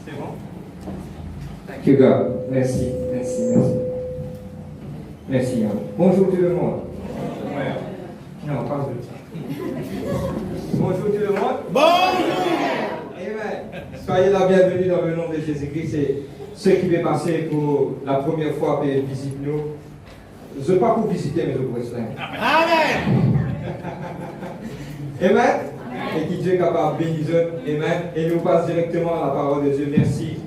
C'est bon? Thank you God. Merci. Merci. Bonjour tout le monde. Ouais. Non, pas de ça. Bonjour tout le monde. Bonjour. Amen. Soyez la bienvenue dans le nom de Jésus-Christ. Et ceux qui vont passer pour la première fois et visitent nous, je ne veux pas pour visiter, mais je pour rester. Amen. Amen. Et qui Dieu est capable de bénir. Amen. Et nous passe directement à la parole de Dieu. Merci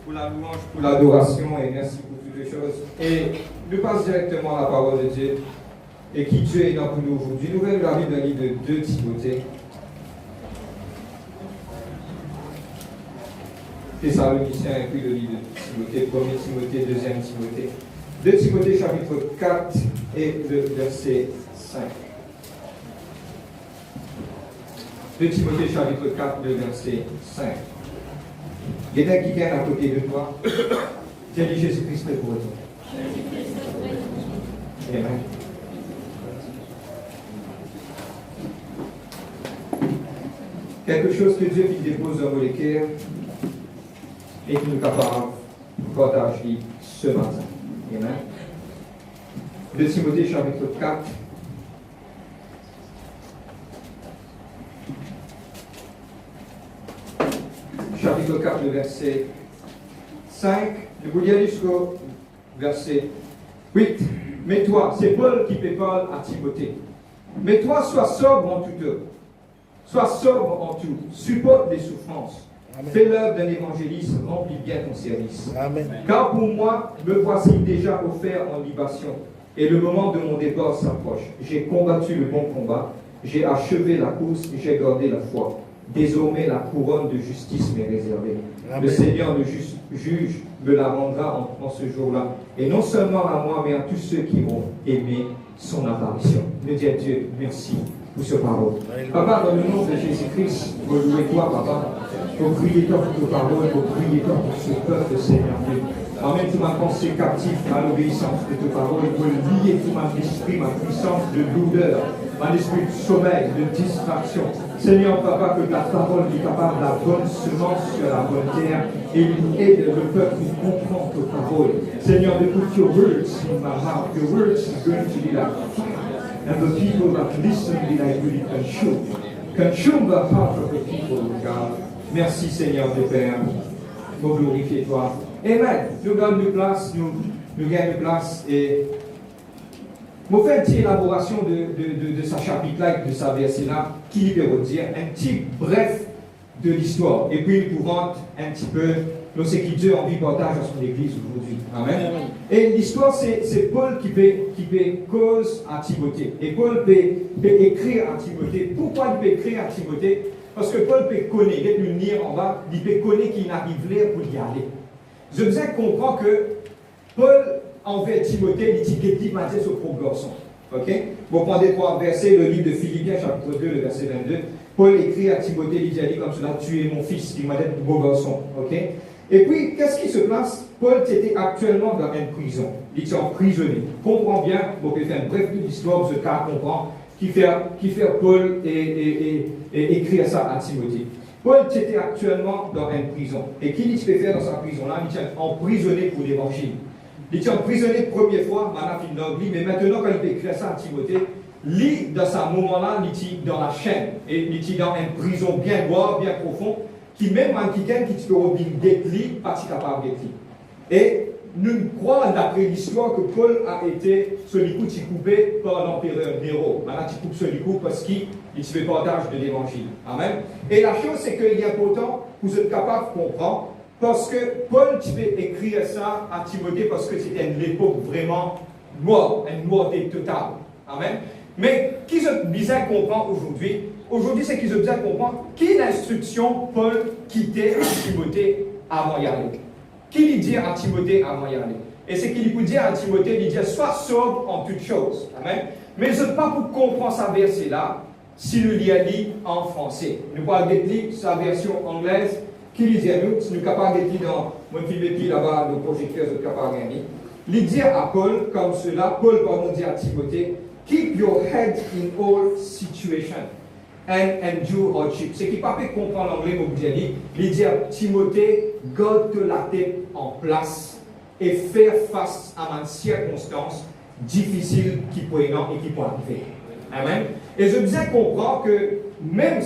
pour la louange, pour l'adoration et merci pour toutes les choses. Et nous passe directement à la parole de Dieu. Et qui Dieu est dans pour nous aujourd'hui. Nouvelle de la Bible, le livre de 2 Timothée. Thessaloniciens et puis le livre de Timothée, 1er Timothée, 2e Timothée. 2 Timothée chapitre 4 et le verset 5. 2 Timothée chapitre 4, le verset 5. Il y a quelqu'un à côté de toi. Tiens, dit Jésus-Christ est pour toi. Amen. Quelque chose que Dieu qui dépose dans vos cœurs et qui nous est capable de partager ce matin. Amen. 2 Timothée chapitre 4. Chapitre 4, le verset 5. Je vous lire jusqu'au verset 8. Mais toi, c'est Paul qui parle à Timothée. Mais toi, sois sobre en toute œuvre. Sois sobre en tout. Supporte les souffrances. Fais l'œuvre d'un évangéliste, remplis bien ton service. Amen. Car pour moi, me voici déjà offert en libation, et le moment de mon départ s'approche. J'ai combattu le bon combat, j'ai achevé la course, j'ai gardé la foi. Désormais, la couronne de justice m'est réservée. Amen. Le Seigneur, le juge, me la rendra en ce jour-là. Et non seulement à moi, mais à tous ceux qui vont aimer son apparition. Nous disons à Dieu, merci pour ce parole. Papa, dans le nom de Jésus-Christ, vous louez toi, papa. Vous priez toi pour tes paroles, vous priez toi pour ce peuple, Seigneur Dieu. Emmène toute ma pensée captive à l'obéissance de tes paroles, pour lier tout mon esprit, ma puissance de douleur, mon esprit de sommeil, de distraction. Seigneur, papa, que ta parole est capable de la bonne semence sur la bonne terre et aide le peuple à comprendre tes paroles. Seigneur, de put your words in my mouth. Your words are going to be like fire. And the people that listen be like really consumed. Consume the heart of the people, God. Merci Seigneur de Père. Nous glorifions toi. Amen. Nous gagnons de place, nous gagnons de place et nous faisons une petite élaboration de sa chapitre-là, de sa verset-là, qui peut dire un petit bref de l'histoire. Et puis nous pouvons un petit peu nous ce qui Dieu a envie de partager à son église aujourd'hui. Amen. Amen. Et l'histoire, c'est Paul qui peut cause à Timothée. Et Paul peut écrire à Timothée. Pourquoi il peut écrire à Timothée? Parce que Paul peut connaître, il peut lire en bas, il peut connaître qu'il n'arrive là pour y aller. Je besoin comprendre que Paul envers Timothée, il dit qu'il dit ce pauvre garçon. Ok? Vous prenez 3 versets, le livre de Philippiens, chapitre 2, le verset 22. Paul écrit à Timothée, il dit comme cela, tu es mon fils, il m'a dit beau garçon. Ok? Et puis, qu'est-ce qui se passe? Paul était actuellement dans une prison. Il était emprisonné. Comprends bien, vous pouvez faire une brève histoire, ce cas comprend, qui fait Paul et écrire ça à Timothée. Paul était actuellement dans une prison. Et qui peut faire dans sa prison-là? Il était emprisonné pour l'évangile. Il était emprisonné la première fois, mais maintenant, quand il peut écrire ça à Timothée, lui, dans ce moment-là, il était dans la chaîne. Et il était dans une prison bien noire, bien profonde, qui même en quelqu'un qui peut d'être pas capable d'être. Et nous croyons, d'après l'histoire, que Paul a été celui qui est coupé par l'empereur Néron. Maintenant, il coupe celui parce qu'il fait partage de l'évangile. Amen. Et la chose, c'est qu'il est important que vous êtes capable de comprendre, parce que Paul, tu peux écrire ça à Timothée, parce que c'était une époque vraiment noire, une noirté totale. Amen. Mais qui se bizarre comprendre aujourd'hui? Aujourd'hui, c'est qu'ils ont besoin de comprendre qui l'instruction Paul quittait à Timothée avant d'y aller. Qui lui dit à Timothée avant d'y aller? Et c'est qu'il peut dire à Timothée, il dit sois sobre en toutes choses. Amen. Mais je ne sais pas pour comprendre sa verset-là si nous l'y en français. Nous parlons de sa version anglaise. Qui lui dit à nous? Si nous sommes capables de lire dans mon film là-bas, le projecteur, nous sommes capables de lire. Il dit à Paul, comme cela, Paul va nous dire à Timothée, keep your head in all situations. endure hardship. Ce qui ne peut pas comprendre l'anglais, comme vous avez dit, il dit à Timothée, garde la tête en place et faire face à une circonstance difficile qui peut et qui peut arriver. Amen. Et je disais comprendre que même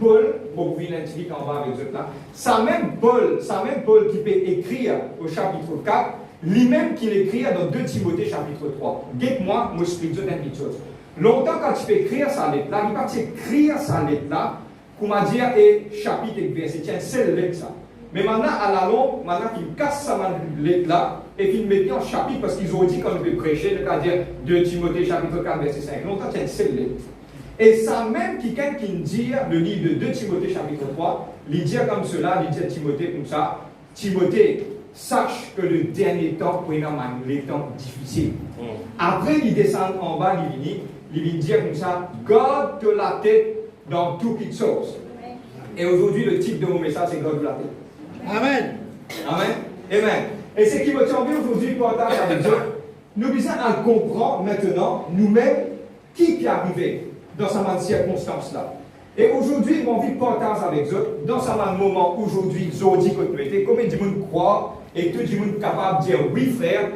Paul, bon, vous venez d'indiquer en bas avec là, ça même Paul qui peut écrire au chapitre 4, lui-même qu'il écrit dans 2 Timothée chapitre 3. Dites-moi, moi je explique une petite chose. Longtemps quand tu peux écrire sa lettre-là, il va écrire sa lettre-là, comment dire, et chapitre et verset, tiens, c'est le lettre ça. Mais maintenant, à la longue, maintenant qu'il casse sa lettre-là, et qu'il met en chapitre, parce qu'ils ont dit qu'on peut prêcher, c'est-à-dire 2 Timothée chapitre 4, verset 5. Longtemps, tiens, c'est le lettre. Et ça même quelqu'un qui dit, le livre de 2 Timothée chapitre 3, il dit comme cela, il dit à Timothée comme ça, Timothée, sache que le dernier temps, pour les temps difficiles. Après, il descend en bas, il vient dire comme ça, garde la tête dans toutes les choses. Et aujourd'hui, le titre de mon message, c'est garde la tête. Amen. Amen. Amen. Et ce qui me tient bien aujourd'hui, partage avec Dieu, nous besoin de comprendre maintenant, nous-mêmes, qui est arrivé dans cette circonstance-là. Et aujourd'hui, mon vie partage avec eux, dans ce moment aujourd'hui, aujourd'hui, combien de monde croit et tout le monde capable de dire oui, frère,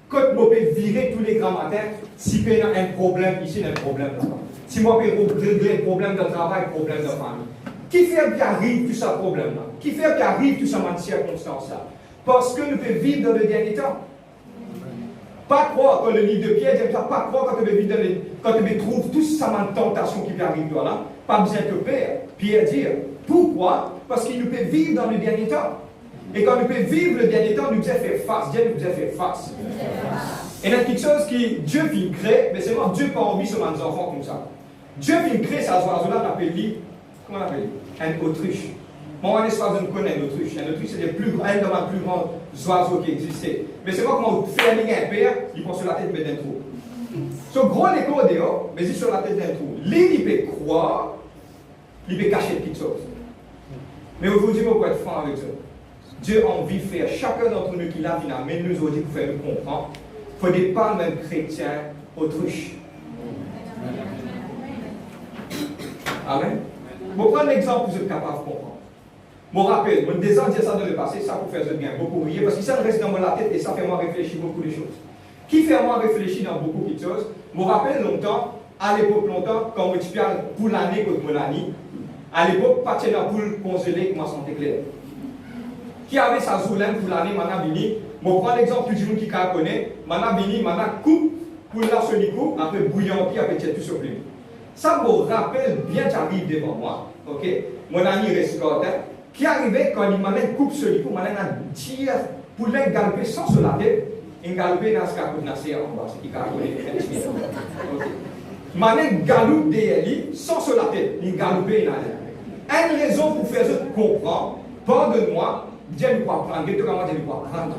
quand je peux virer tous les grands matins, si il y a un problème ici, il y a un problème là-bas. Si moi, je peux régler un problème de travail, un problème de famille. Qui fait qu'il arrive tout ce problème-là? Qui fait qu'il arrive toute cette circonstance-là? Parce que nous pouvons vivre dans le dernier temps. Pas croire quand le livre de Pierre dit ça, pas croire quand tu trouves toute cette tentation qui peut arriver là. Pas besoin de peur. Pierre dit, pourquoi? Parce qu'il nous peut vivre dans le dernier temps. Et quand nous pouvons vivre le dernier temps, nous devons faire face. Dieu nous a fait face. Et il y a quelque chose qui Dieu vient créer, mais c'est moi, Dieu n'a pas envie sur mes enfants comme ça. Dieu vient créer ça, oiseau-là, on appelle lui, comment on appelle? Un autruche. Moi, on connaît un autruche. Un autruche, c'est un de mes plus grands oiseaux qui existaient. Mais c'est moi, quand on fait un père, il prend sur la tête d'un trou. Ce gros écho dehors, mais il sur la tête d'un trou. Lui, il peut croire, il peut cacher quelque chose. Mais aujourd'hui, on peut être franc avec ça. Dieu a envie de faire chacun d'entre nous qui l'a finalement, nous aujourd'hui pour faire nous comprendre. Il ne faut pas même chrétien autruche. Amen. Je vais prendre l'exemple que vous êtes capable de comprendre. Je me rappelle, je me disais ça dans le passé, ça pour faire du bien, beaucoup rire, parce que ça reste dans la tête et ça fait moi réfléchir beaucoup de choses. Qui fait moi réfléchir dans beaucoup de choses? Je me rappelle longtemps, à l'époque longtemps, quand je suis pour l'année contre mon année, à l'époque, pas de poule congelée comme santé claire. Qui avait sa zoulène pour l'année, maintenant vini, je prends l'exemple du monde qui connaît, maintenant vini, maintenant coupe, pour la sonico, après bouillant, puis après tout ce problème. Ça me rappelle bien que j'arrive devant moi, ok? Mon ami reste qui arrivait quand il m'a coupe sonico, m'a tir pour les galoper sans sur la tête, et galoper dans ce cas de nasser en bas, ce qui connaît. M'a galoupe derrière lui, sans sur la tête, il galoper dans l'air. Une raison pour faire ça comprendre, pardonne-moi, Dieu ne peut pas prendre, Dieu ne peut pas prendre.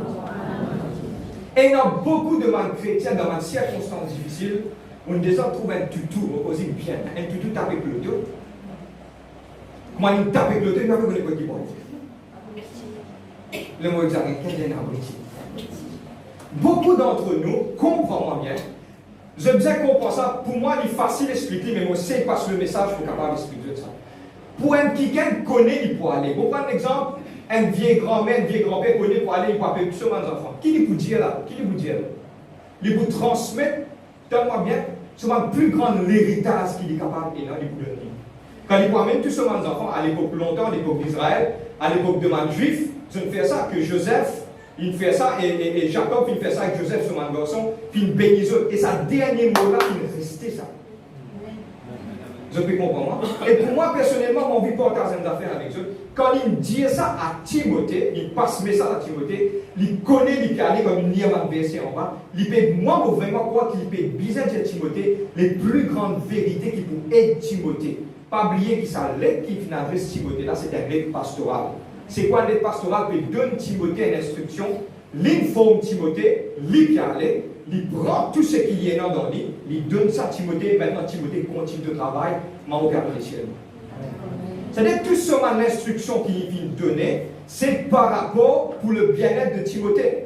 Et il y a beaucoup de chrétiens dans une circonstance difficile, on descend trouve un tutu, on pose bien, un tutu tape avec le dos. Moi, il tape avec le dos, il ne peut pas dire quoi qu'il dire. Le mot exagéré, quel est l'abruti? Beaucoup d'entre nous, comprends-moi bien, je bien comprendre ça, pour moi, il est facile d'expliquer, mais moi, c'est pas sur le message pour capable d'expliquer ça. Pour un quelqu'un connaît, il peut aller. Pour prendre un exemple, un vieil grand-mère, un vieil grand-père connaît pour aller, il peut appeler tous ses enfants. Qui il peut dire là? Qui il peut dire là? Il peut transmettre, tellement bien, c'est le plus grand héritage qu'il est capable de donner. Quand il peut amener tous ses enfants, à l'époque longtemps, à l'époque d'Israël, à l'époque de man juif, je ne fais ça que Joseph, il fait ça, et Jacob, il fait ça avec Joseph, son garçon, puis il bénit eux. Et sa dernier mot-là, il restait ça. Je peux comprendre. Et pour moi, personnellement, mon vie partage une affaire avec eux. Quand il dit ça à Timothée, il passe le message à Timothée, il connaît, il peut aller comme une ligne verset en bas. Il peut, moi, vraiment croire qu'il peut bien dire à Timothée les plus grandes vérités qui peuvent aider Timothée. Pas oublier que sa lettre qui adresse Timothée, là, c'est une lettre pastorale. C'est quoi une lettre pastorale? Il donne Timothée une instruction, l'informe Timothée, il peut aller. Il prend tout ce qu'il y a dans lui, il donne ça à Timothée, maintenant Timothée continue de travail, mon Père des cieux. C'est-à-dire tout ce man l'instruction qu'il vient donner, c'est par rapport pour le bien-être de Timothée.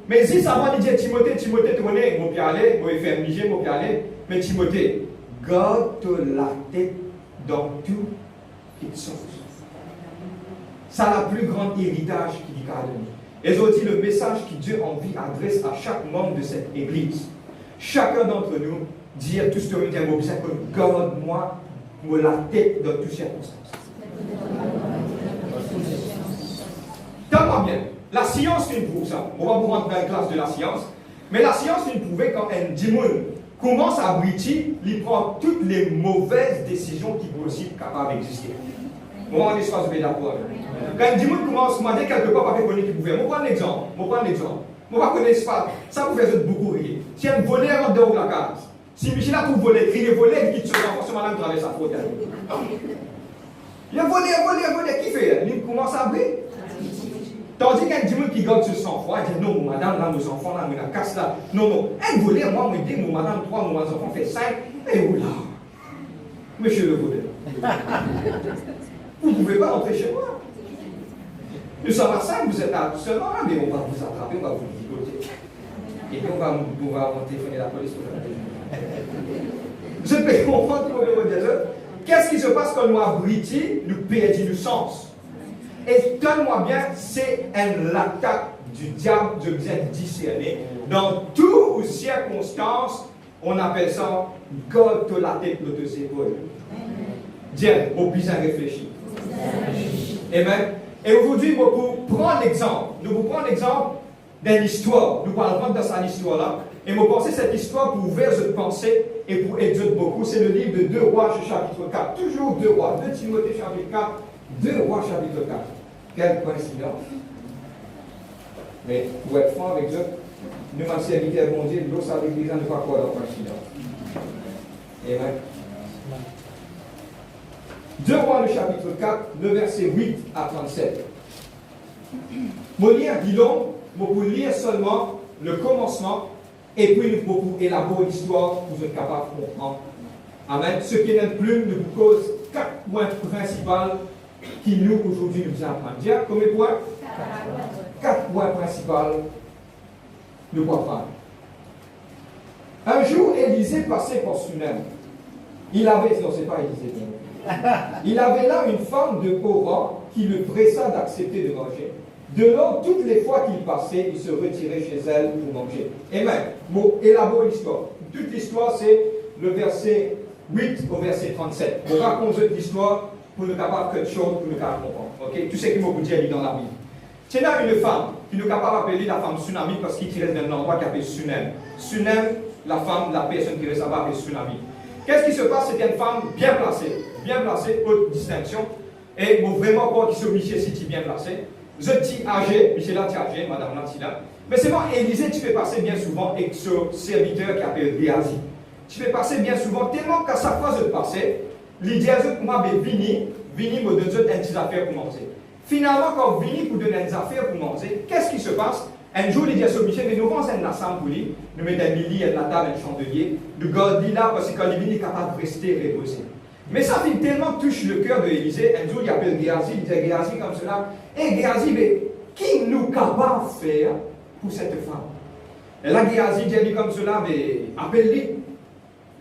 Mais si ça va dire Timothée, tu connais, mon Père aller, mon faire miger, mon Père aller, mais Timothée, garde la tête dans tout qu'ils sont. Ça a le plus grand héritage qu'il y a donné. Et aujourd'hui, le message que Dieu en vie adresse à chaque membre de cette église. Chacun d'entre nous dit à tout ce que nous disons, garde-moi la tête dans toutes circonstances. Tellement bien. La science nous prouve ça. On va vous rentrer dans la classe de la science. Mais la science nous prouve quand un démon commence à briller, il prend toutes les mauvaises décisions qui sont aussi capables d'exister. On va en espace de d'accord. Quand un démon commence à demander quelque part avec un qui pouvait. On prend l'exemple. On va connaître pas. Ça vous fait beaucoup rire. Si un voleur rentre dans la case, si Michel a tout volé, crier volé, il quitte son enfant, ce madame traverse sa faute. Il a volé, qui fait? Il commence à briller. Tandis qu'un démon qui garde ce sang-froid, il dit non, madame, là, nos enfants, là, nous casse là. Non. Un voleur, moi, me dit, madame, 3, nos enfants fait 5. Et où là? Monsieur le voleur. Vous ne pouvez pas rentrer chez moi. Nous sommes à 5, vous êtes là seulement, mais on va vous attraper, on va vous ligoter. Et puis on va téléphoner la police. Je peux comprendre pour le dire. Qu'est-ce qui se passe quand nous abritons, nous perdons le sens? Et donne-moi bien, c'est l'attaque du diable, je vous ai discerné. Dans toutes circonstances, on appelle ça God te la tête de tes épaules. Dieu, au bien réfléchi. Amen. Et aujourd'hui, nous vous prendre l'exemple. Nous vous prenons l'exemple d'une histoire. Nous parlons de cette histoire-là. Et nous pensons cette histoire pour ouvrir votre pensée et pour aider beaucoup. C'est le livre de 2 Rois, chapitre 4. Toujours 2 Rois. 2 Timothée, chapitre 4. 2 Rois, chapitre 4. Quelle coïncidence. Mais pour être franc avec Dieu, nous m'avons servi à bon Dieu, l'eau, ça veut dire ne pas quoi la coïncidence. Amen. 2 Rois, le chapitre 4, le verset 8 à 37. Je vais lire Guillaume, je vais lire seulement le commencement, et puis je vais élaborer l'histoire pour être capable de comprendre. Amen. Ce qui n'est plus nous cause 4 points principaux qui nous, aujourd'hui, nous apprennent. Dire combien de points? 4 points principaux nous pouvons prendre. Un jour, Élisée passait par Sunem. Il avait, non, c'est pas Élisée, il avait là une femme de haut rang qui le pressa d'accepter de manger. De lors, toutes les fois qu'il passait, il se retirait chez elle pour manger. Amen. Bon, élabore l'histoire. Toute l'histoire, c'est le verset 8 au verset 37. On raconte l'histoire pour ne pas quelque chose, pour ne pas comprendre. Ok? Tout ce qui m'a vous dire dans la Bible. C'est là une femme qui nous capable d'appeler la femme tsunami parce qu'il reste dans un endroit qui s'appelle Sunem. Sunem, la femme, la personne qui reste là-bas appelle tsunami. Qu'est-ce qui se passe? C'était une femme bien placée, haute distinction, et bon, vraiment pas qui se Michel City bien placé. Je dis âgé, Michel là, âgé, madame là. Mais c'est moi, Élisée, tu fais passer bien souvent avec ce serviteur qui s'appelle Géasi. Tu fais passer bien souvent, tellement qu'à chaque fois je passais, l'idée que moi, Vini me donne une petite affaire pour manger. Finalement, quand Vini pour donner des affaires pour manger, qu'est-ce qui se passe? Un jour, il dit à ce Michel, mais nous avons un ensemble pour lui, nous mettons un lit, la table, un chandelier, nous gardons là parce que quand il est capable de rester reposé. Mais ça fait tellement touche le cœur de Élisée. Un jour, il appelle Géasi, il dit à Géasi comme cela, et Géasi, mais qui nous capable de faire pour cette femme? Et là, Géasi dit comme cela, mais appelle-lui.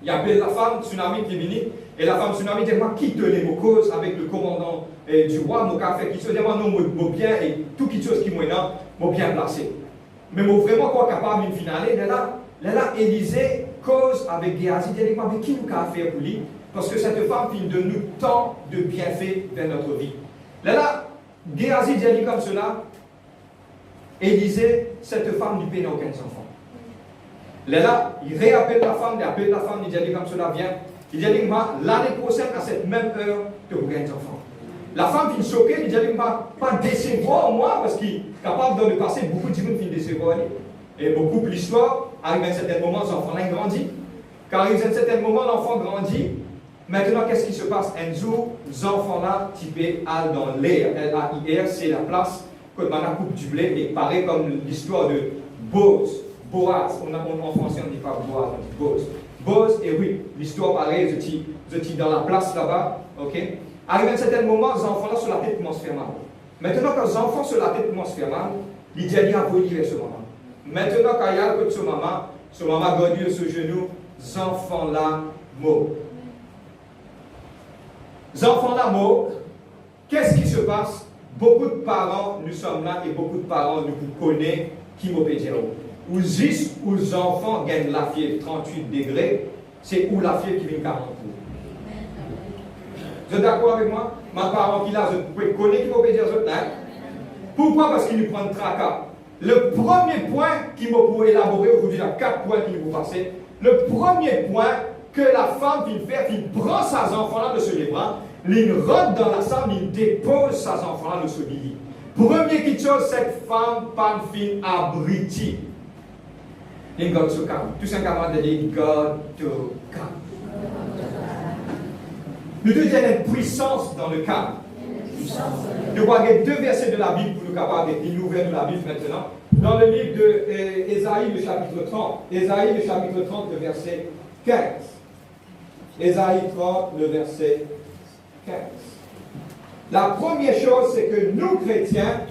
Il appelle la femme, tsunami qui est venue, et la femme tsunami dit, moi, quitte les mots causes avec le commandant du roi, mon café, qui se dit, moi, non, mon bien, et tout qui chose qui m'a bien placé. Mais moi, vraiment, quoi capable d'une finale, là, Élisée cause avec Géasi, il dit, mais qui nous a fait pour lui? Parce que cette femme finit de nous tant de bienfaits dans notre vie. Là, Géasi dit comme cela, Élisée, cette femme ne paie aucun enfant. Là, il réappelle la femme, il dit comme cela, viens. Il dit, l'année prochaine, à cette même heure, tu auras un enfant. La femme finit choquée, il dit, pas décevoir moi, parce qu'il est capable de le passer, beaucoup de gens finissent décevoir. Et beaucoup de l'histoire, arrive à un certain moment, l'enfant grandit. Quand arrive à un certain moment, l'enfant grandit. Maintenant, qu'est-ce qui se passe? Un jour, les enfants-là, typés Al dans l'air. L-A-I-R, c'est la place que l'on a coupe du blé. Et pareil comme l'histoire de Boaz. En français, on ne dit pas Boaz, on dit Boaz. Boaz, et oui, l'histoire pareille, je dis dans la place là-bas, ok? Arrive à un certain moment, les enfants-là, sur la tête, commencent à faire mal. Maintenant, quand les enfants sur la tête commencent à faire mal, l'idée a voulu vers ce moment. Maintenant, quand il y a un peu de ce maman gardé sur ce genou, les enfants-là, morts. enfants d'amour, qu'est-ce qui se passe? Beaucoup de parents, nous sommes là et beaucoup de parents nous connaissent qui m'ont dit. Ou juste où les enfants gagnent la fièvre 38 degrés, c'est où la fièvre qui vient 40. Vous êtes d'accord avec moi? Ma parent qui là, je connais qui m'ont dit. Pourquoi? Parce qu'ils nous prennent tracas. Le premier point qui m'a pour élaborer aujourd'hui, il y a 4 points qui nous vont passer. Le premier point que la femme vient faire, qui prend ses enfants-là de ce bras, il rentre dans la salle, il dépose ses enfants-là de ce lit. Premier qui chose, cette femme, pas une fille abrutie. Il God to calme. Tout simplement de dire God to calme. Nous devons avoir une puissance dans le calme. Nous voyons 2 versets de la Bible pour nous capables de l'ouvrir de la Bible maintenant. Dans le livre d'Ésaïe, le chapitre 30. Ésaïe, le chapitre 30, le verset 15. Ésaïe 30, le verset 15. La première chose, c'est que nous, chrétiens,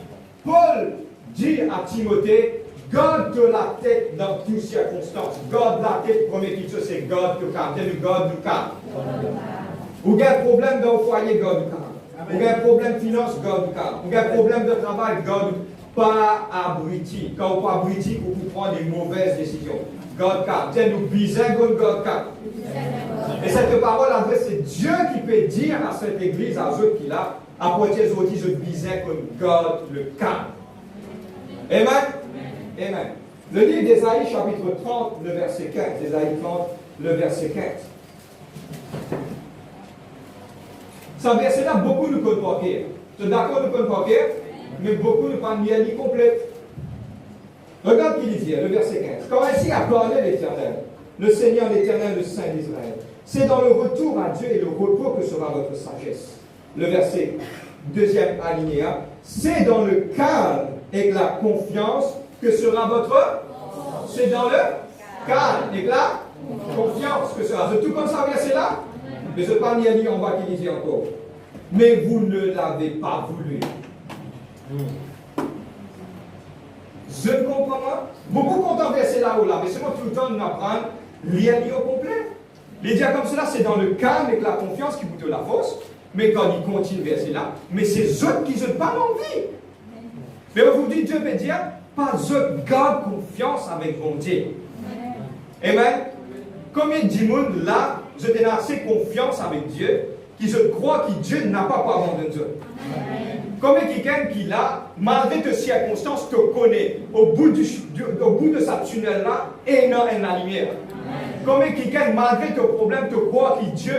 Paul dit à Timothée, garde la tête dans toutes circonstances. Garde la tête, premier titre, c'est garde le calme. C'est le garde du calme. Vous avez un problème dans le foyer, garde du calme. Vous avez un problème de finance, garde du calme. Vous avez un problème de travail, garde pas abruti. Quand vous pas abruti, vous prenez des mauvaises décisions. God calme. C'est nous bizarre, God calme. Et cette parole, en vrai, c'est Dieu qui peut dire à cette église, à ceux qui l'a, à porter aussi, je disais que God le calme. Amen. Amen. Le livre d'Ésaïe, chapitre 30, le verset 15. Ésaïe 30, le verset 15. Ce verset-là, beaucoup ne connaissent pas. Je suis d'accord, ne connaissent pas, mais beaucoup ne pas ni complète. Regarde ce qu'il dit, le verset 15. Quand ainsi a parlé l'Éternel, le Seigneur l'Éternel, le Saint d'Israël, c'est dans le retour à Dieu et le repos que sera votre sagesse. Le verset 2e alinéa, c'est dans le calme et la confiance que sera votre. C'est dans le calme et la confiance que sera. C'est tout comme ça, verset là. Mais ce pas ni en bas qui dit encore. Mais vous ne l'avez pas voulu. Je ne comprends pas. Beaucoup comptent verset là ou là, mais c'est moi tout le temps de m'apprendre lire au complet. Les dire comme cela, c'est dans le calme et la confiance qui vous donne la force. Mais quand il continue verset là, mais c'est eux qui n'ont pas envie. Mais aujourd'hui, Dieu veut dire, pas eux garde confiance avec mon Dieu. Amen. Combien de monde là, je donne assez confiance avec Dieu, qui je crois que Dieu n'a pas abandonné Dieu. Combien quelqu'un qui là, malgré tes circonstances, te connaît, au bout de sa tunnel là, et non la lumière. Combien quelqu'un, malgré tes problèmes, te croit que Dieu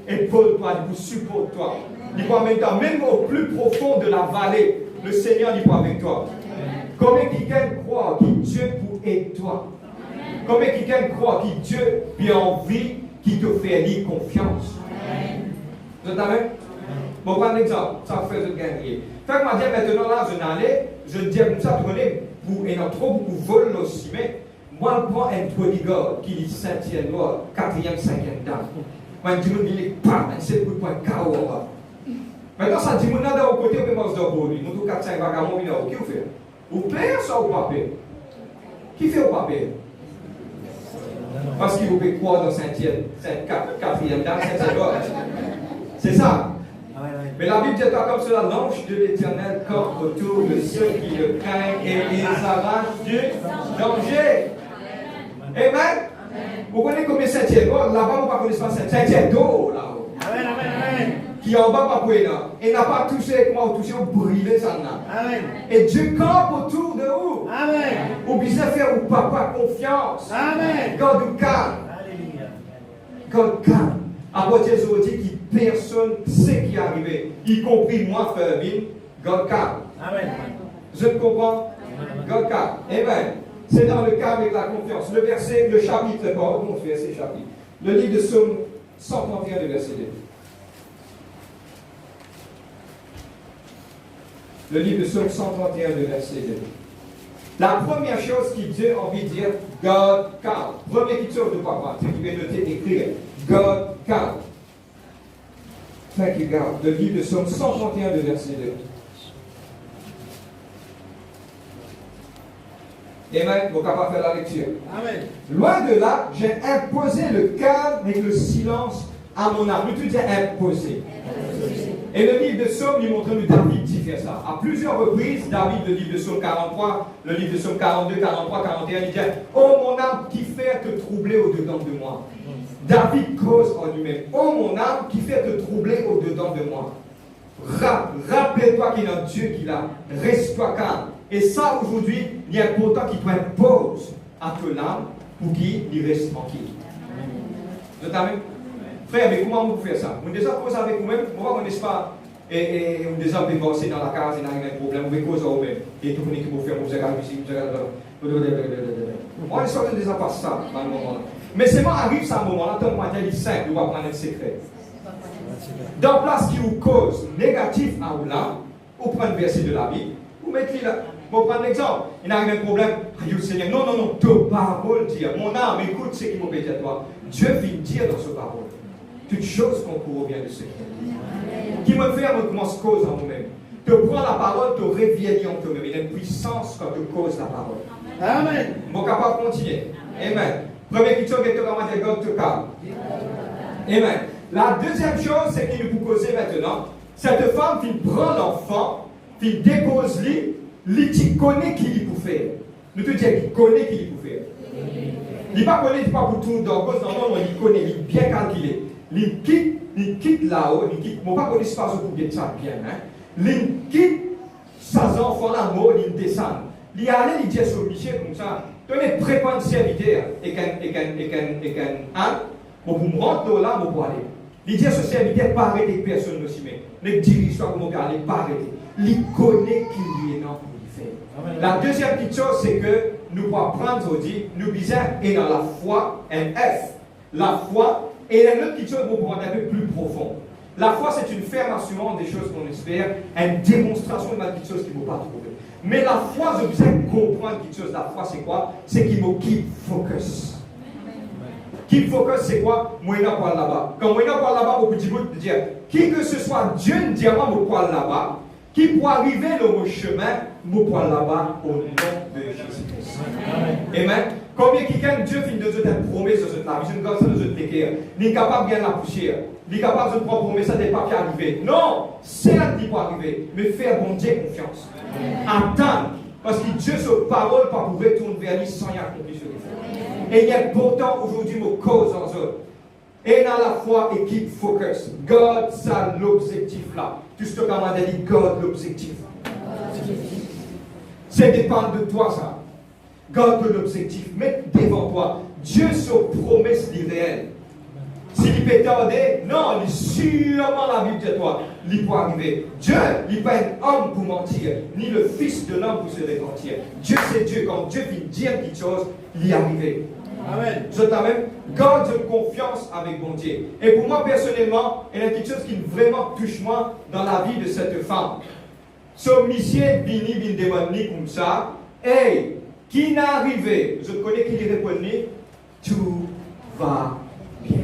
épaule toi, il supporte toi. Il peut en même temps, même au plus profond de la vallée, le Seigneur il peut avec toi. Combien quelqu'un croit que Dieu peut aider toi. Combien quelqu'un croit que Dieu a envie qui te fait lui confiance. Vous êtes avec? Bon, prendre un exemple, ça fait de gagner. Fait que moi dire maintenant là, je dis comme ça, tu connais, et non trop beaucoup volent aussi, mais moi je prends un prodigal qui dit 5e loi, 4e, 5e dame. Moi je dis, il est pas, c'est pour un chaos. Maintenant, ça dit, mon âme au côté, on peut manger de bois, nous tous 4-5 vagabonds, qui vous fait? Vous payez ça ou pas payer? Qui fait ou pas payer? Parce qu'il vous paye quoi dans 5e, 4e dame, 5e loi? C'est ça. Mais la Bible dit comme cela, l'ange de l'Éternel campe autour de ceux qui le craignent et les arrache du danger. Amen. Vous connaissez combien c'est là-bas, vous ne connaissez pas c'est d'eau là-haut. Amen, amen, amen. Qui en bas, pas pour et n'a pas touché, comment touché, ou brûlé ça là. Amen. Et Dieu campe autour de vous. Amen. Vous besoin faire au papa confiance. Amen. God vous calme. Alléluia. God calme. À partir d'aujourd'hui, qui personne sait qui est arrivé, y compris moi, Fervin, God calme. Amen. Je ne comprends. God calme. Amen. C'est dans le calme et la confiance. Le verset, le chapitre, pardon, verset chapitre. Le livre de Psaume 131, le verset 2. Le livre de Psaume 131, le verset 2. La première chose qui Dieu a envie de dire, God calme. Première chose de papa, c'est qu'il va noter, écrire, God calme. Thank you, God. Le livre de Psaume 131, le verset 2. Amen. Vous pouvez pas faire la lecture. Amen. Loin de là, j'ai imposé le calme et le silence à mon âme. Tu dis imposé. Et le livre de Psaume lui montre nous David qui fait ça. À plusieurs reprises, David, le livre de Psaume 43, le livre de Psaume 42, 43, 41, il dit « Oh mon âme, qui fait te troubler au-dedans de moi ?» David cause en lui-même « Oh mon âme, qui fait te troubler au-dedans de moi ?» Rappelle-toi qu'il y a un Dieu qui l'a. Reste-toi calme. Et ça, aujourd'hui, il est important qu'il t'impose à ton âme pour qu'il reste tranquille. Vous êtes amis? Frère, mais comment vous faites ça? Vous déjà cause avec vous-même? Moi, on n'est pas. Et on déjà divorcé dans la case, il n'y a rien de problème, vous cause avec vous-même. Et tout le monde qui vous fait, vous avez ici, vous avez. Moi, je ne déjà pas ça dans le moment-là. Mais c'est moi arrive à ce moment-là, tant que il est simple, on va prendre un secret. Dans place qui vous cause négatif à vous là, vous prenez un verset de la Bible, vous mettez là. Vous prenez l'exemple. Il n'y a rien de problème. Aïe, Seigneur. Non, non, non. Ta parole dit. Mon âme, écoute ce qu'il m'a dit à toi. Dieu vient dire dans sa parole. Toutes choses concourent bien de ce qu'il dit. Qui me fait, me commence cause en vous-même. Te prends la parole, te réveiller en toi-même. Il y a une puissance quand tu causes la parole. Amen. Mon capable de continuer. Amen. Première question que tu as dit, God te calme. Amen. La deuxième chose, c'est qu'il nous peut causer maintenant. Cette femme qui prend l'enfant, qui dépose-lui, il connaît qui il peut faire. Nous te disons qu'il connaît qui il peut faire. Il ne pas connaît pas pour tout dans cause non, il connaît, il est bien calculé. Il quitte là-haut, il quitte. Moi pas connaît pas pour bien ça bien, hein. Il quitte ses enfants là, il descend. Il allait il dit à son Michel comme ça, tenez prépare un serviteur et qu'un âne, pour me rendre là, pour aller. Il dit à ce serviteur, pas arrêter personne ne s'y met. Ne dirige pas comme on garde, pas arrêter. Il connaît qui est dans pour y faire. La deuxième petite chose, c'est que nous pouvons prendre aujourd'hui, nous disons, et dans la foi, un F. La foi, et une autre petite chose pour prendre un peu plus profond. La foi, c'est une ferme assurance des choses qu'on espère, une démonstration de la petite chose qu'il ne faut pas trouver. Mais la foi, je besoin comprendre quelque chose. La foi, c'est quoi? C'est qu'il me keep focus. Keep focus, c'est quoi? Moi, je parle là-bas. Quand moi, je parle là-bas, au petit bout de dire, qui que ce soit, Dieu ne dit pas, moi, parle là-bas. Qui pour arriver dans mon chemin, moi, parle là-bas, au nom de Jésus-Christ. Amen. Combien quelqu'un, Dieu finit de te promesse de cette vie, je ne garde ça de te décrire. Il est capable de bien la poussière. Il est capable de prendre promesse à des papiers arriver. Non, c'est là qu'il peut arriver. Mais faire bon Dieu confiance. Attendre. Parce que Dieu, sa parole, pas pour retourner vers lui sans y accomplir ce qu'il fait. Et il y a pourtant aujourd'hui mon cause en eux. Et dans la foi, équipe focus. God, ça l'objectif là. Tout ce que comme on a dit, God, l'objectif. C'est dépendre de toi ça. God, l'objectif. Mets devant toi. Dieu, sa promesse réelle. S'il peut tarder, non, il est sûrement la vie de toi. Il peut arriver. Dieu, il n'est pas un homme pour mentir, ni le fils de l'homme pour se repentir. Dieu, c'est Dieu. Quand Dieu vient dire quelque chose, il y est arrivé. Amen. Je t'amène, garde une confiance avec mon Dieu. Et pour moi, personnellement, il y a quelque chose qui vraiment touche moi dans la vie de cette femme. Ce monsieur vini demande comme ça, hey, qui n'est arrivé? Je connais qui lui répondait, tout va bien.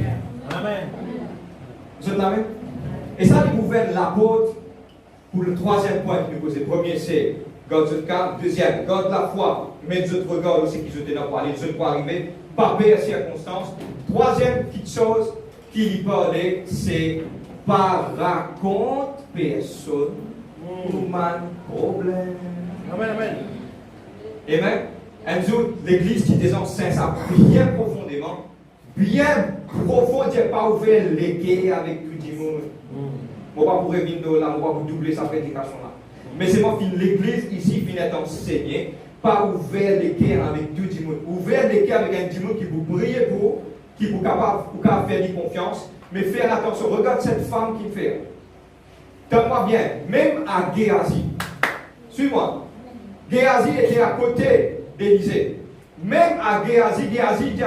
Amen. Vous êtes là même? Et ça, il ouvert la porte pour le troisième point qui nous posait. Premier, c'est garde le calme. Deuxième, garde la foi. Mais je te regarde aussi qui je t'ai parlé. Je ne peux arriver par pire circonstance. Troisième petite chose qui lui parlait, c'est pas raconte personne pour mon problème. Amen, amen. Amen. Un jour, l'église qui désenseigne ça bien profondément. Bien profond, Dieu n'a pas ouvert les quais avec tout le monde. Je ne vais pas pour revenir là, on va vous doubler sa prédication là. Mais c'est moi qui l'église ici qui est enseignée, pas ouvert les quais avec tout le monde. Ouvert les quais avec un monde qui vous brille pour, qui vous capable de faire confiance, mais faire attention. Regarde cette femme qui fait. Tends-moi bien, même à Géasi. Suis-moi. Géasi était à côté d'Élysée. Même à Géasi, dit.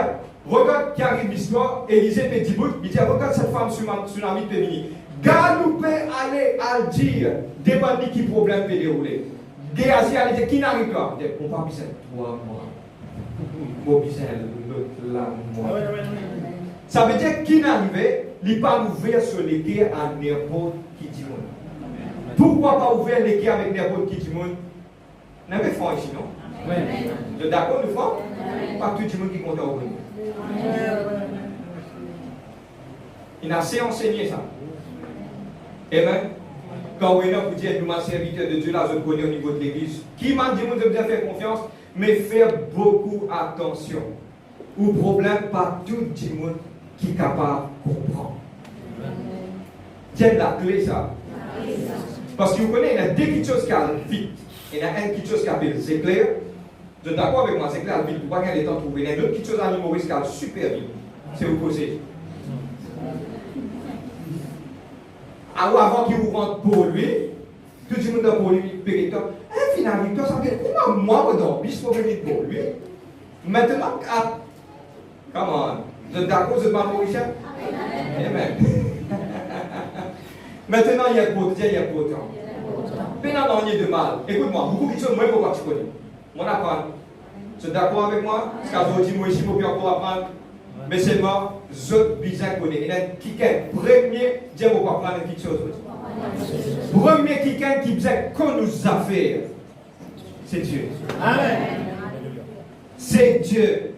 Regarde qui arrive l'histoire, Élisée fait 10 bouts, il dit regarde cette femme sur la vie féminine. Garde nous peut aller à dire, demande qui problème peut dérouler. Géasi allait dire qui n'arrive pas. Il dit on va besoin toi, moi. On va besoin l'autre là, moi. Ça veut dire qui n'arrivait, il n'est pas ouvert sur les guerres à n'importe qui dit monde. Pourquoi pas ouvrir les guerres avec n'importe qui dit monde? Vous n'avez pas ici, non? Oui. Vous êtes d'accord, nous frères? Pas tout le monde qui compte à ouvrir. Il a assez enseigné ça. Amen. Quand on est pour dire, nous, ma serviteur de Dieu, là, je connais au niveau de l'église. Qui m'a dit, je bien faire confiance, mais faire beaucoup attention. Au problème, pas tout le monde qui est capable de comprendre. Tiens la clé, ça. Parce que vous connaissez, il y a deux petites choses qui arrivent vite. Il y a une petite chose qui appelle c'est clair. Vous êtes d'accord avec moi, c'est clair, vite, pour pas qu'il y ait le temps de trouver. Il y a une autre petite chose à l'humoriste qui arrive super vite. C'est vous poser. Avant qu'il vous rentre pour lui, tout le monde pour lui, pérétor. Finalement, ça veut dire, comment moi, dans le bis, pour venir pour lui? Maintenant, come on. Vous êtes d'accord, vous êtes pas Maurice? Amen. Maintenant, il y a pour dire, il y a pour temps. Maintenant, on y est de mal. Écoute-moi, beaucoup de choses, moi, pourquoi tu connais? Mon apprendre. Tu es d'accord avec moi? Ce que je dis, moi, ici, pour encore apprendre. Mais c'est moi, je bien connais. Il y a quelqu'un, premier, Dieu va pas prendre quelque chose. Premier quelqu'un qui dit qu'on nous a fait, c'est Dieu. Amen. C'est Dieu.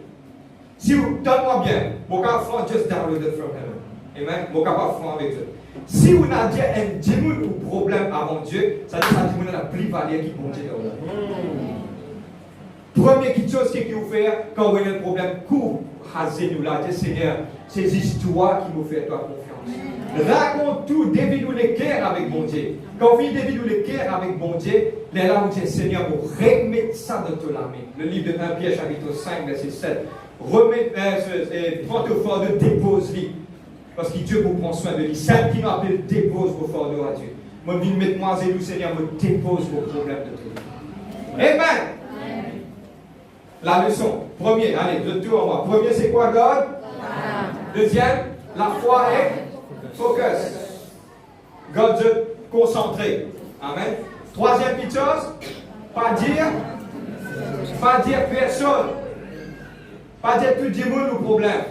Si vous, donne-moi bien, mon cas franc, just downloaded from heaven. Amen. Mon cas pas franc avec Dieu. Si vous n'avez un démon ou problème avant Dieu, ça dit que ça démon la plus valeur qui compte dans la première chose que vous faites quand vous avez un problème, rasez-nous là, Seigneur, ces histoires qui vous font toi confiance. Raconte tout, dévide-nous les cœurs avec bon Dieu. Quand vous dévide-nous les cœurs avec bon Dieu, là vous dites Seigneur, pour remettre ça dans ta main. Le livre de 1 Pierre, chapitre 5, verset 7. Prends ton fardeau, dépose-lui. Parce que Dieu vous prend soin de lui. Celle qui m'appelle dépose vos fardeaux à Dieu. Moi, je vais mettre et nous, Seigneur, me dépose vos problèmes de tout. Amen. La leçon. Premier, allez, de tout en moi. Premier, c'est quoi, God? Deuxième, la foi est focus. God, je concentré. Amen. Troisième petite chose, pas dire personne. Pas dire tout le monde ou problème.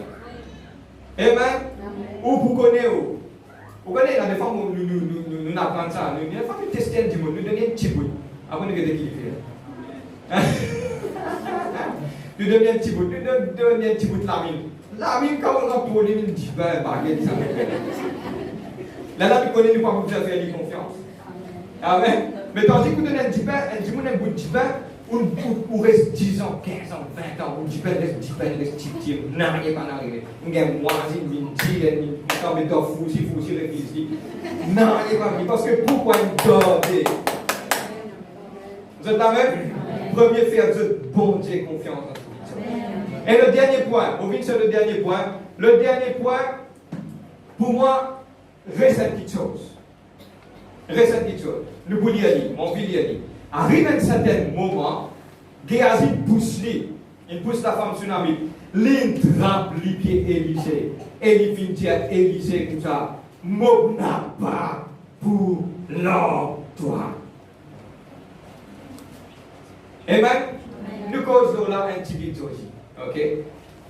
Amen. Ou vous connaissez où? Vous connaissez, là, des fois, nous apprenons ça. Nous avons fait tester du monde, nous donnons un petit bout. Avant de regarder qui fait. Nous donnons un petit bout, de la mine. La mine, quand on a pour lui, il dit, ben, baguette, ça. Là, nous connaissons, nous pas faire confiance. Amen. Mais tandis que vous donnez un petit pain, un bout de petit pain, ou reste 10 ans, 15 ans, 20 ans, ou tu peux rester petit pain, reste petit, non, il n'est pas arrivé. On gagne moins, il dit, il tombe dans fou, si réfléchit. Non, il n'est pas arrivé. Parce que pourquoi il dort? Vous êtes là même? Premier, faire de bon Dieu confiance en tout. Et le dernier point, on vient sur le dernier point. Le dernier point, pour moi, reste une petite chose. Reste une petite chose. Le boulier dit, mon boulier dit. Arrive à un certain moment, Géasi il pousse la femme tsunami, il trappe les pieds Élisée, et il vient dire Élisée comme ça, mon n'a pas pour toi. Amen. Nous causons là un petit peu aussi. Ok?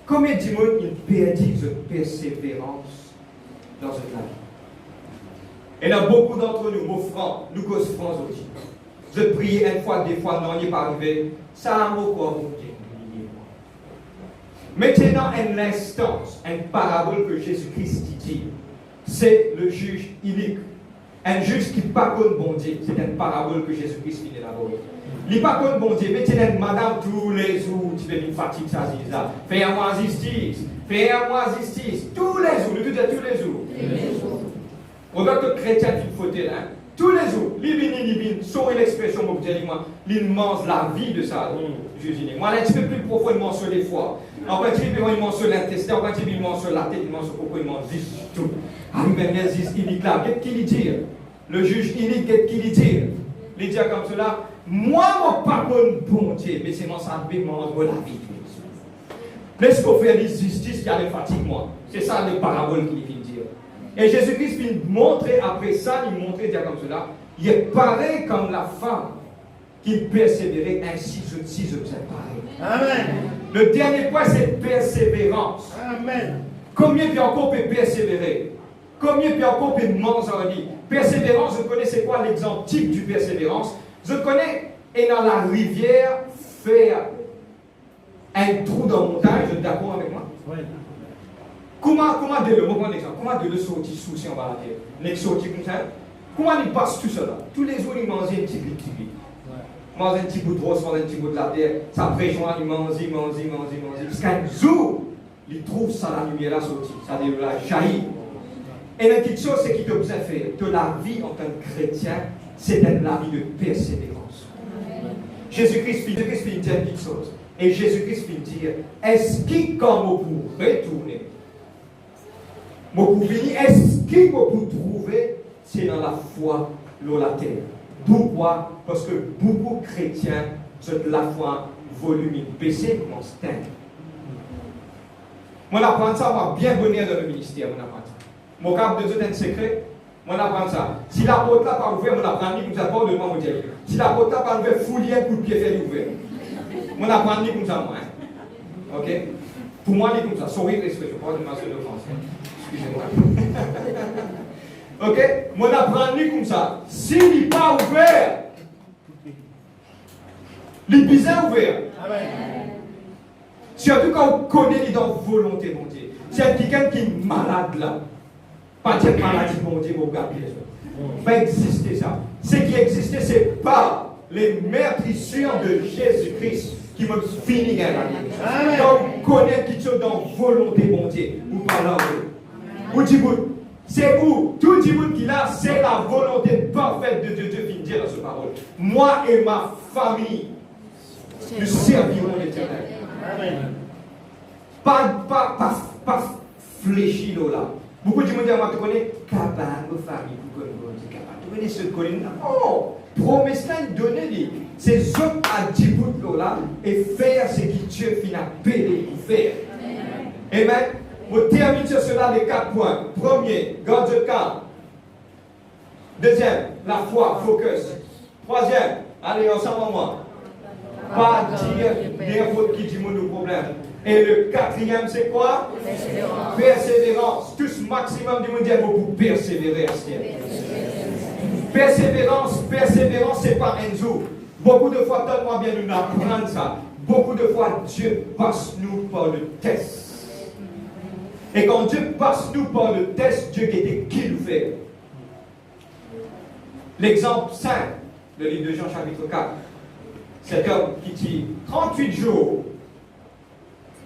Combien de monde il perdit de persévérance dans cette vie? Il y a beaucoup d'entre nous, nos francs, nous causons France aussi. Je prie une fois, deux fois, non, il n'est pas arrivé. Ça a un mot quoi, mon Dieu. Maintenant, une instance, une parabole que Jésus-Christ dit, c'est le juge inique. Un juge qui n'est pas contre bon Dieu, c'est une parabole que Jésus-Christ finit d'élaborer. Il n'est pas contre bon Dieu, mais tu es une madame tous les jours, tu fais une fatigue, ça dit ça. Fais-moi justice, fais-moi justice, tous les jours, nous disons tous les jours. Regarde que chrétien qui faut là. Tous les jours, l'ibin, sauver l'expression, il mange la vie de ça. Moi, un petit peu plus profondément sur les foies. En principe, il mange sur l'intestin, en principe, il mange sur la tête, il mange sur le coco, il mange tout. Il dit là, qu'est-ce qu'il dit? Le juge, il dit, qu'est-ce qu'il dit? Il dit comme cela, moi, mon pas bon Dieu, mais c'est mon salut, mange la vie. Laisse-moi faire la justice qui a les fatigues, moi. C'est ça les paraboles qu'il vient dire. Et Jésus-Christ vient montrer après ça, il montrait dire comme cela, il est pareil comme la femme qui persévérait ainsi, si je vous ai pareil. Amen. Le dernier point, c'est persévérance. Amen. Combien puis encore peut persévérer? Combien puis encore peut manger? Persévérance, je connais c'est quoi l'exemple type du persévérance? Je connais, et dans la rivière, faire un trou dans la montagne, vous êtes d'accord avec moi? Oui. Comment de le sortir sous si on va la terre? N'est sortir comme ça? Comment il passe tout cela? Tous les jours, il mange un petit bout. Il mange un petit bout de rose, un petit bout de la terre. Ça rejoint, il mange. Jusqu'à un jour, il trouve ça, la lumière là sortie. Ça veut dire, jaillit. Et la petite chose, c'est qu'il te besoin de faire. Que la vie en tant que chrétien, c'est d'être la vie de persévérance. Jésus-Christ finit une petite chose. Et Jésus-Christ finit dire, est-ce qu'il, quand vous retournez, vous venir, est-ce qu'il vous trouver, c'est dans la foi, la terre. Pourquoi? Parce que beaucoup de chrétiens, c'est de la foi, volume baissé, comme un stand. Moi, j'apprends ça, on va bien venir dans le ministère, on apprend ça. Mon cap de Dieu est un secret, on apprend ça. Si la porte là pas ouverte, on apprend comme ça, pas de moi, Dieu. Si la porte là pas ouverte, fouiller un coup de pied, faire ouvert. On apprend comme ça, moi. Ok? Pour moi, c'est comme ça. Sorry l'expression, pas de ma seule français. Excusez-moi. Ok? On apprend comme ça. S'il n'est pas ouvert, il est bizarre ouvert. Surtout quand on connaît les dons volonté, mon Dieu. C'est quelqu'un qui est malade là. Pas de maladie, mon Dieu, mon gars, bien sûr. Pas exister ça. Ce qui existait, c'est pas les meurtrissures de Jésus-Christ qui m'ont fini à la vie. Donc, connaître quelque chose dans volonté, mon Dieu. Ou pas là, ou c'est où? Tout le monde qui là, c'est la volonté parfaite de Dieu qui dit dans sa parole. Moi et ma famille, nous servirons l'Éternel. Pas fléchi là. Beaucoup de gens disent, tu connais cabane, famille, tu connais ce qu'on dit. Non, promesse là, donner c'est eux à Djibouti là et faire ce que Dieu finit à payer pour faire. Amen. On termine sur cela les 4 points. Premier, garde le calme. Deuxième, la foi, focus. Troisième, allez ensemble en moi. Pas dire n'importe qui dit le problème. Et le quatrième, c'est quoi? Persévérance. Tous maximum du monde dire beaucoup persévérer. Persévérance, c'est pas un jour. Beaucoup de fois, tellement bien nous apprendre ça. Beaucoup de fois, Dieu passe nous par le test. Et quand Dieu passe nous par le test, Dieu était qui le fait. L'exemple simple, le livre de Jean chapitre 4. Cet homme qui dit 38 jours,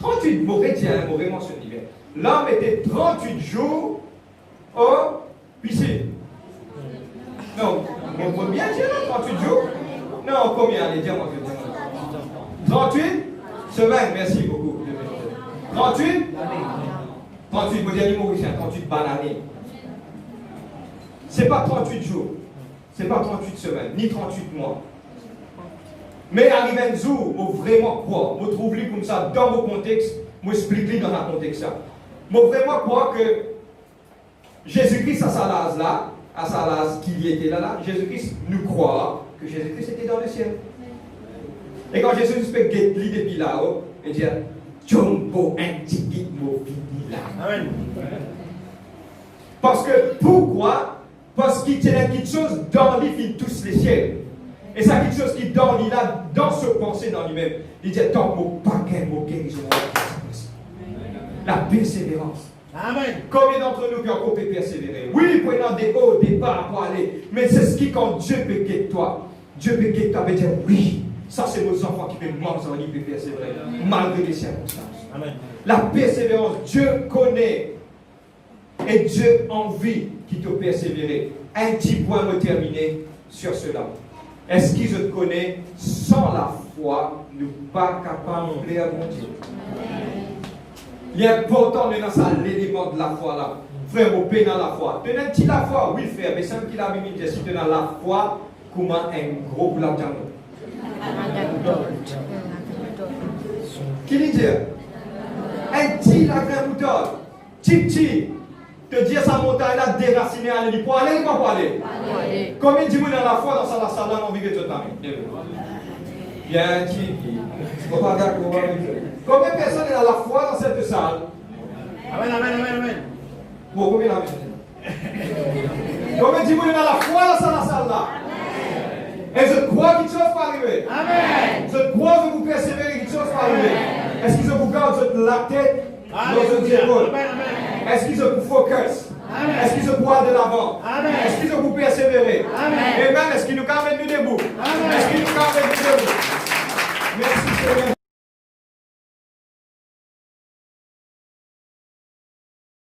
38 mauvais tiens, mauvais mentionné. L'homme était 38 jours au piscine. Non, on peut bien dire 38 jours. Non, combien? Allez, dis-moi. 38 semaines, merci beaucoup. 38 38, vous dire mauricien, 38 bananes. Ce n'est pas 38 jours, ce n'est pas 38 semaines, ni 38 mois. Mais arrive un jour, où vraiment quoi? Vous trouvez comme ça dans vos contextes, vous expliquez dans un contexte ça. Vous vraiment croire que Jésus-Christ à sa lase là, à sa lase qu'il y était là, Jésus-Christ nous croit que Jésus-Christ était dans le ciel. Et quand Jésus peut guetter depuis là-haut, il dit Jumbo un petit mot fini là. Amen. Parce que pourquoi? Parce qu'il y a quelque chose dans lui qui touche les ciels. Et ça, quelque chose qui dans lui là, dans ce pensée dans lui-même. Il dit tant mot paquet, mot guérison. La persévérance. Amen. Combien d'entre nous qui ont encore persévérer? Oui, prenant des hauts, des bas pour aller. Mais c'est ce qui, quand Dieu peut guetter toi, Dieu peut guetter toi, veut dire oui. Ça, c'est nos enfants qui peuvent manger, ils peuvent persévérer, malgré les circonstances. Amen. La persévérance, Dieu connaît et Dieu envie qui te persévérer. Un petit point me terminer sur cela. Est-ce qu'il te connaît sans la foi, nous pas capables de plaire à mon Dieu? Il est important de dans l'élément de la foi là. Frère, vous paie dans la foi. Tenez-tu la foi? Oui, frère, mais c'est qui l'a mis, si tu dans la foi, comment un gros boulot d'argent. Qui dit un petit lagré bouton, petit, te dire sa montagne là déracinée à aller pour aller ou pas pour aller? Combien de gens dans la foi dans sa salle là ont vécu toute la vie? Bien, petit. Combien de personnes sont dans la foi dans cette salle? Amen, amen, amen, amen. Bon, combien d'amis? Combien de gens dans la foi dans la salle là? Et je crois quelque chose va arriver. Amen. Je crois que vous persévérez, quelque chose va arriver. Est-ce que je vous garde la tête dans une épaule? Est-ce que je vous focus? Amen. Est-ce qu'ils se croient de l'avant? Amen. Est-ce qu'ils ont persévérer? Amen. Et même est-ce qu'ils